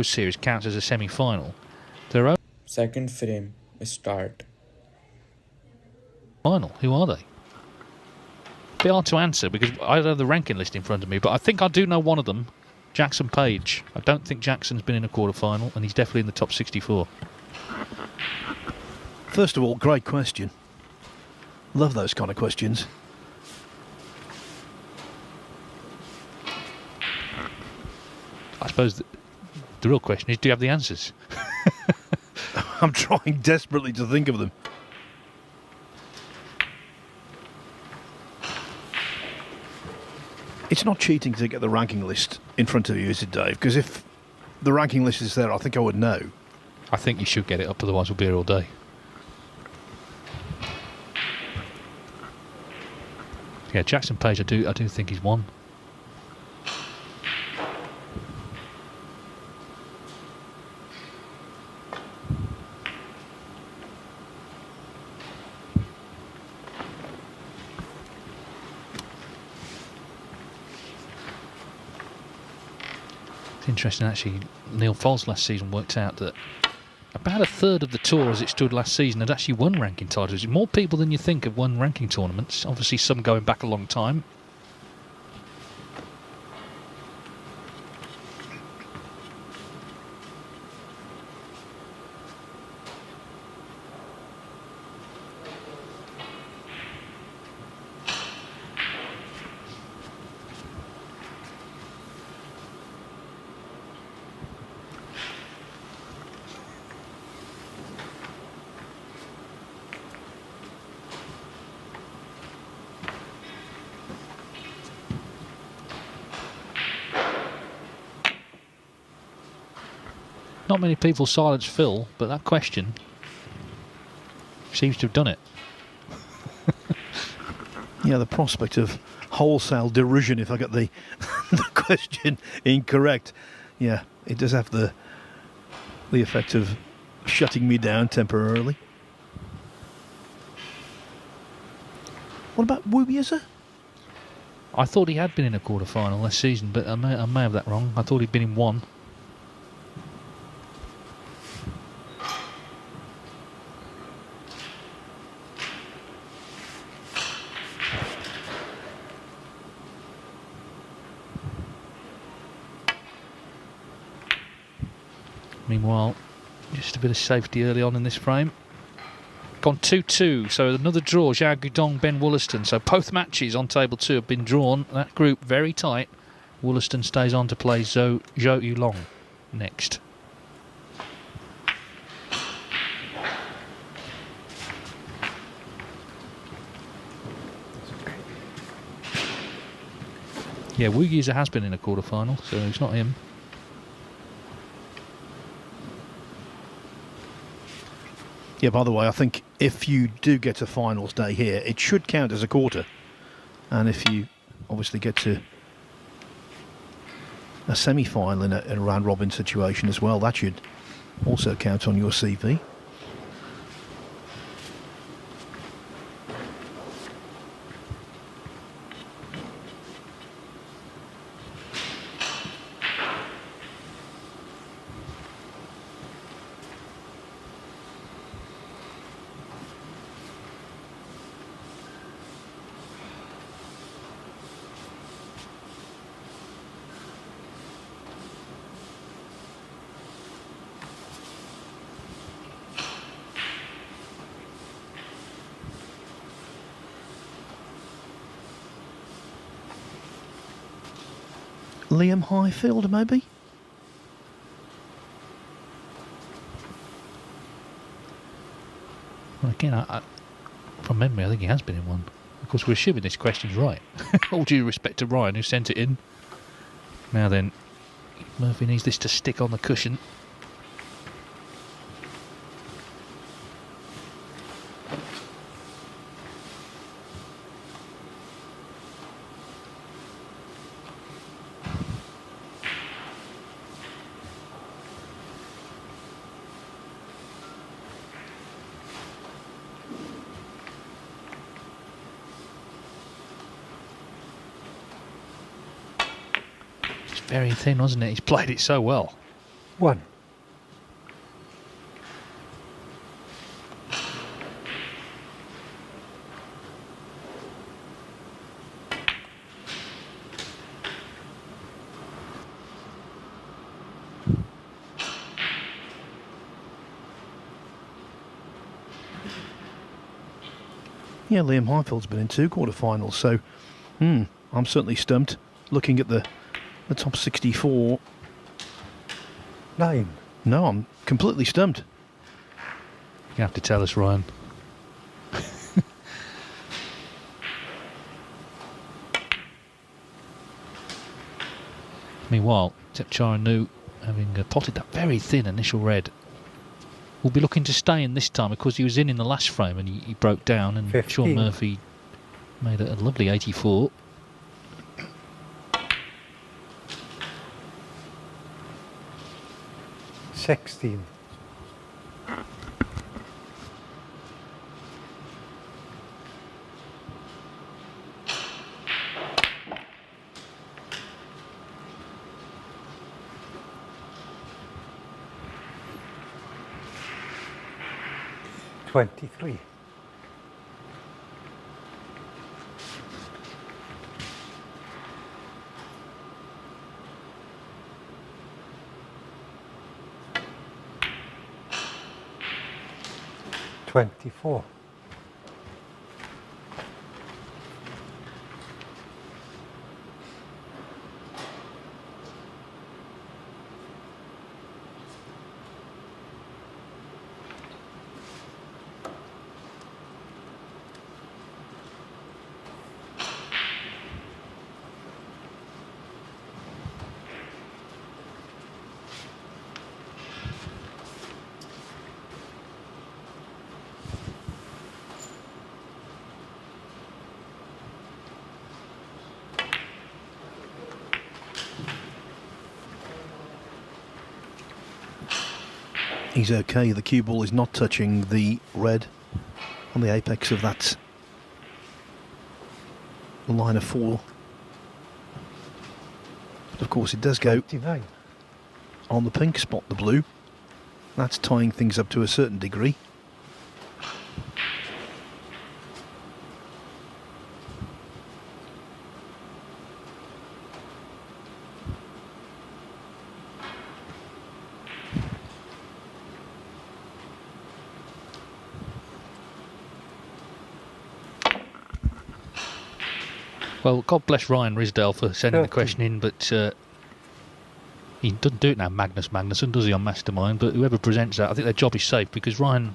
series counts as a semi-final. Their own Second frame, start. final. Who are they? Bit hard to answer because I don't have the ranking list in front of me, but I think I do know one of them, Jackson Page. I don't think Jackson's been in a quarter-final, and he's definitely in the top 64. First of all, great question. Love those kind of questions. I suppose the real question is, do you have the answers? I'm trying desperately to think of them. It's not cheating to get the ranking list in front of you, is it, Dave? Because if the ranking list is there, I think I would know. I think you should get it up, otherwise we'll be here all day. Yeah, Jackson Page, I do think he's won. It's interesting, actually. Neil Foles last season worked out that about a third of the tour as it stood last season had actually won ranking titles. More people than you think have won ranking tournaments. Obviously some going back a long time. Not many people silence Phil, but that question seems to have done it. Yeah, the prospect of wholesale derision if I get the, the question incorrect. Yeah, it does have the effect of shutting me down temporarily. What about Wubieza? I thought he had been in a quarter-final last season, but I may have that wrong. I thought he'd been in one. Meanwhile, just a bit of safety early on in this frame. Gone 2-2, so another draw. Zhao Gudong, Ben Wollaston. So both matches on table 2 have been drawn. That group very tight. Wollaston stays on to play Zhou Yulong next. Yeah, Wu Yiza has been in a quarter-final, so it's not him. Yeah, by the way, I think if you do get to finals day here, it should count as a quarter. And if you obviously get to a semi-final in a round-robin situation as well, that should also count on your CV. Liam Highfield, maybe? Well, again, from memory, I think he has been in one. Of course, we're assuming this question's right. All due respect to Ryan, who sent it in. Now then, Murphy needs this to stick on the cushion. Very thin, wasn't it? He's played it so well. 1. Yeah, Liam Highfield's been in 2 quarterfinals, so I'm certainly stumped looking at the top 64. 9. No, I'm completely stumped. You have to tell us, Ryan. Meanwhile, Thepchaiya Un-Nooh, having potted that very thin initial red, will be looking to stay in this time because he was in the last frame and he broke down, and 15. Shaun Murphy made a lovely 84. 16. 23. 24. He's okay. The cue ball is not touching the red on the apex of that line of 4. But of course it does go 29. on the pink spot, the blue. That's tying things up to a certain degree. Well, God bless Ryan Risdale for sending the 30. question in, but he doesn't do it now, Magnus Magnusson, does he, on Mastermind? But whoever presents that, I think their job is safe because Ryan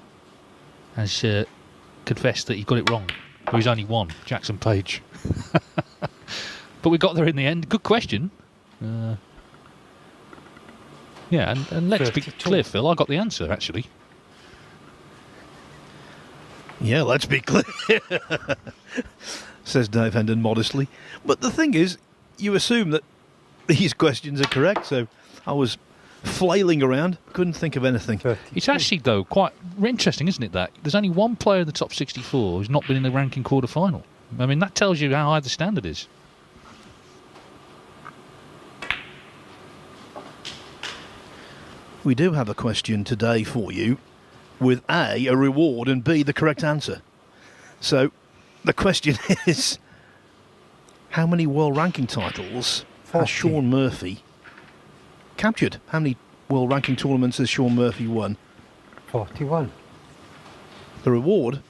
has confessed that he got it wrong. There was only one, Jackson Page. But we got there in the end. Good question. Yeah, and let's be 32. clear, Phil, I got the answer, actually. Yeah, let's be clear, says Dave Hendon modestly. But the thing is, you assume that these questions are correct, so I was flailing around, couldn't think of anything. 32. It's actually, though, quite interesting, isn't it, that there's only one player in the top 64 who's not been in the ranking quarter-final. I mean, that tells you how high the standard is. We do have a question today for you with A, a reward, and B, the correct answer. So the question is, how many world ranking titles 40. has Shaun Murphy captured? How many world ranking tournaments has Shaun Murphy won? 41. The reward,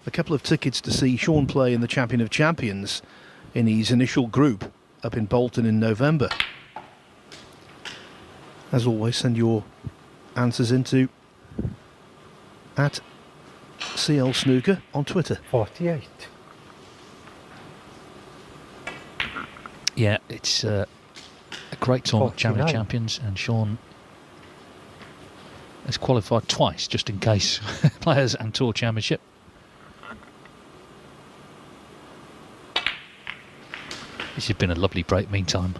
a couple of tickets to see Shaun play in the Champion of Champions in his initial group up in Bolton in November. As always, send your answers into @CL Snooker on Twitter. 48. Yeah, it's a great tournament, Champion of 49. Champions, and Shaun has qualified twice, just in case, Players and Tour Championship. This has been a lovely break meantime.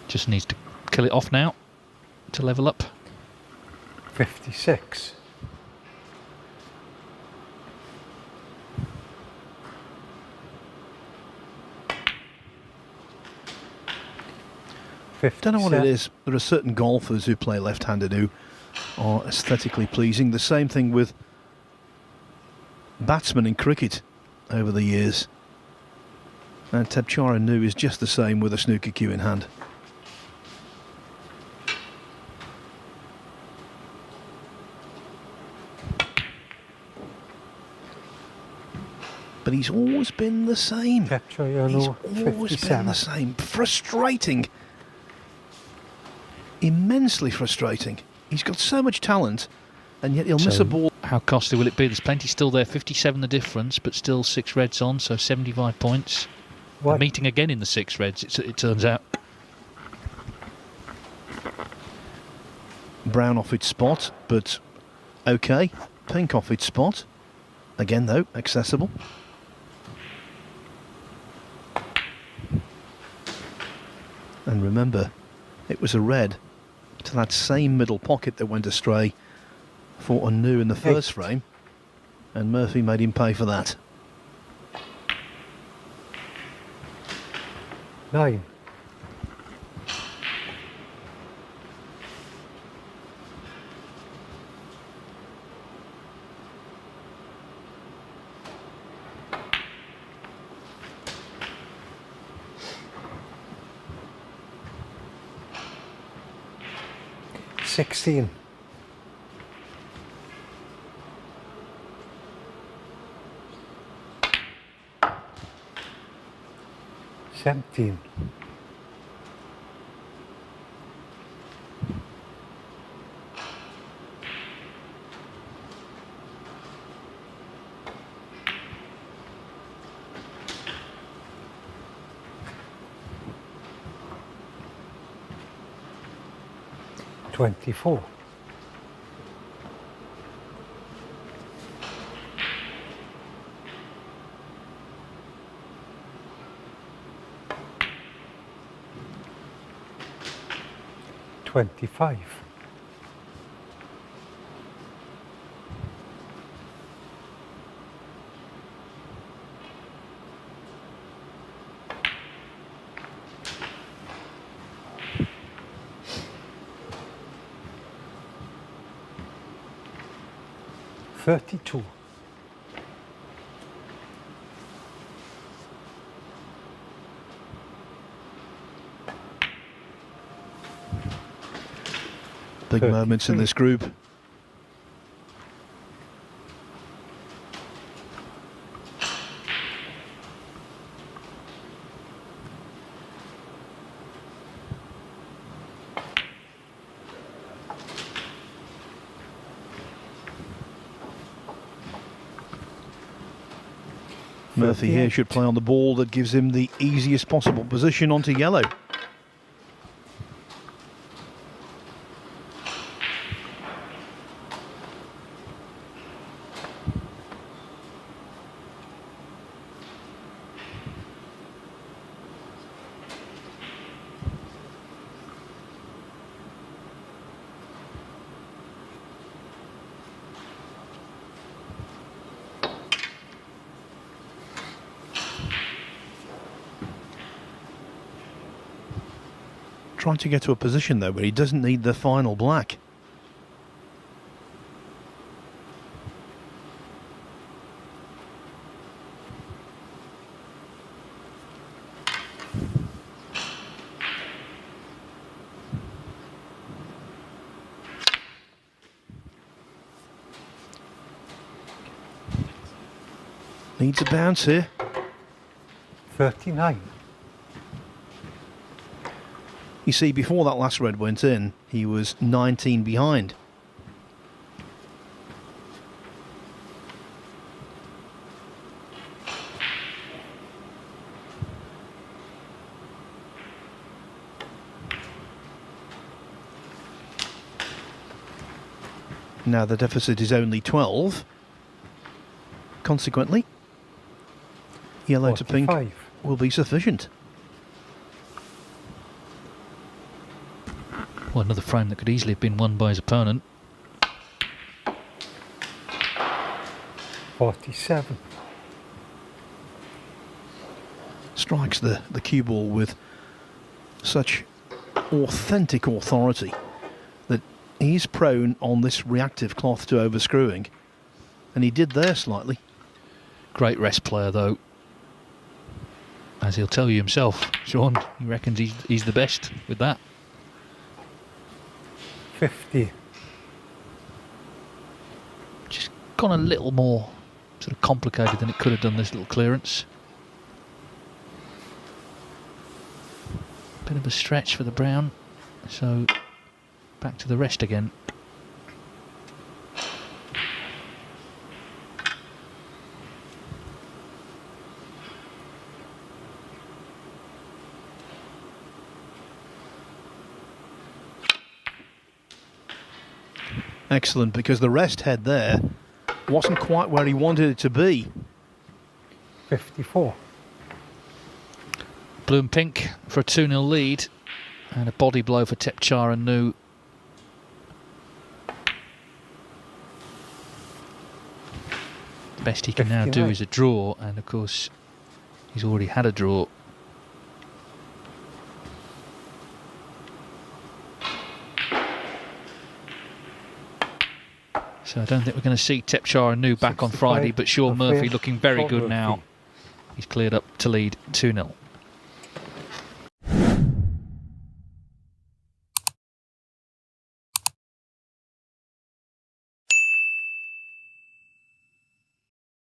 Just needs to kill it off now to level up. 56. Don't know what it is. There are certain golfers who play left-handed who are aesthetically pleasing. The same thing with batsmen in cricket over the years. And Thepchaiya Un-Nooh is just the same with a snooker cue in hand. But he's always been the same. Thepchaiya He's Un-Nooh, always been the 57. same. Frustrating. Immensely frustrating. He's got so much talent, and yet he'll miss a ball. How costly will it be? There's plenty still there. 57 the difference, but still 6 reds on, so 75 points. What? Meeting again in the 6 reds, it turns out. Brown off its spot, but okay. Pink off its spot. Again, though, accessible. And remember, it was a red to that same middle pocket that went astray for Un-Nooh in the first frame, and Marphy made him pay for that. 9. $16. 17. 24. 25. 32. 'Big moments in this group. Marphy here should play on the ball that gives him the easiest possible position onto yellow. Trying to get to a position though where he doesn't need the final black. Needs a bounce here. 39. You see, before that last red went in, he was 19 behind. Now the deficit is only 12. Consequently, yellow to pink 45. will be sufficient. Well, another frame that could easily have been won by his opponent. 47. Strikes the cue ball with such authentic authority that he's prone on this reactive cloth to overscrewing, and he did there slightly. Great rest player, though. As he'll tell you himself, Shaun, he reckons he's the best with that. 50. Just gone a little more sort of complicated than it could have done, this little clearance. Bit of a stretch for the brown, so back to the rest again. Excellent, because the rest head there wasn't quite where he wanted it to be. 54. Blue and pink for a 2-0 lead, and a body blow for Thepchaiya Un-Nooh. The best he can now do 59. is a draw, and of course he's already had a draw. So I don't think we're going to see Thepchaiya Un-Nooh back on 65 Friday, but Shaun for Murphy looking very good Shaun now. Murphy. He's cleared up to lead 2-0.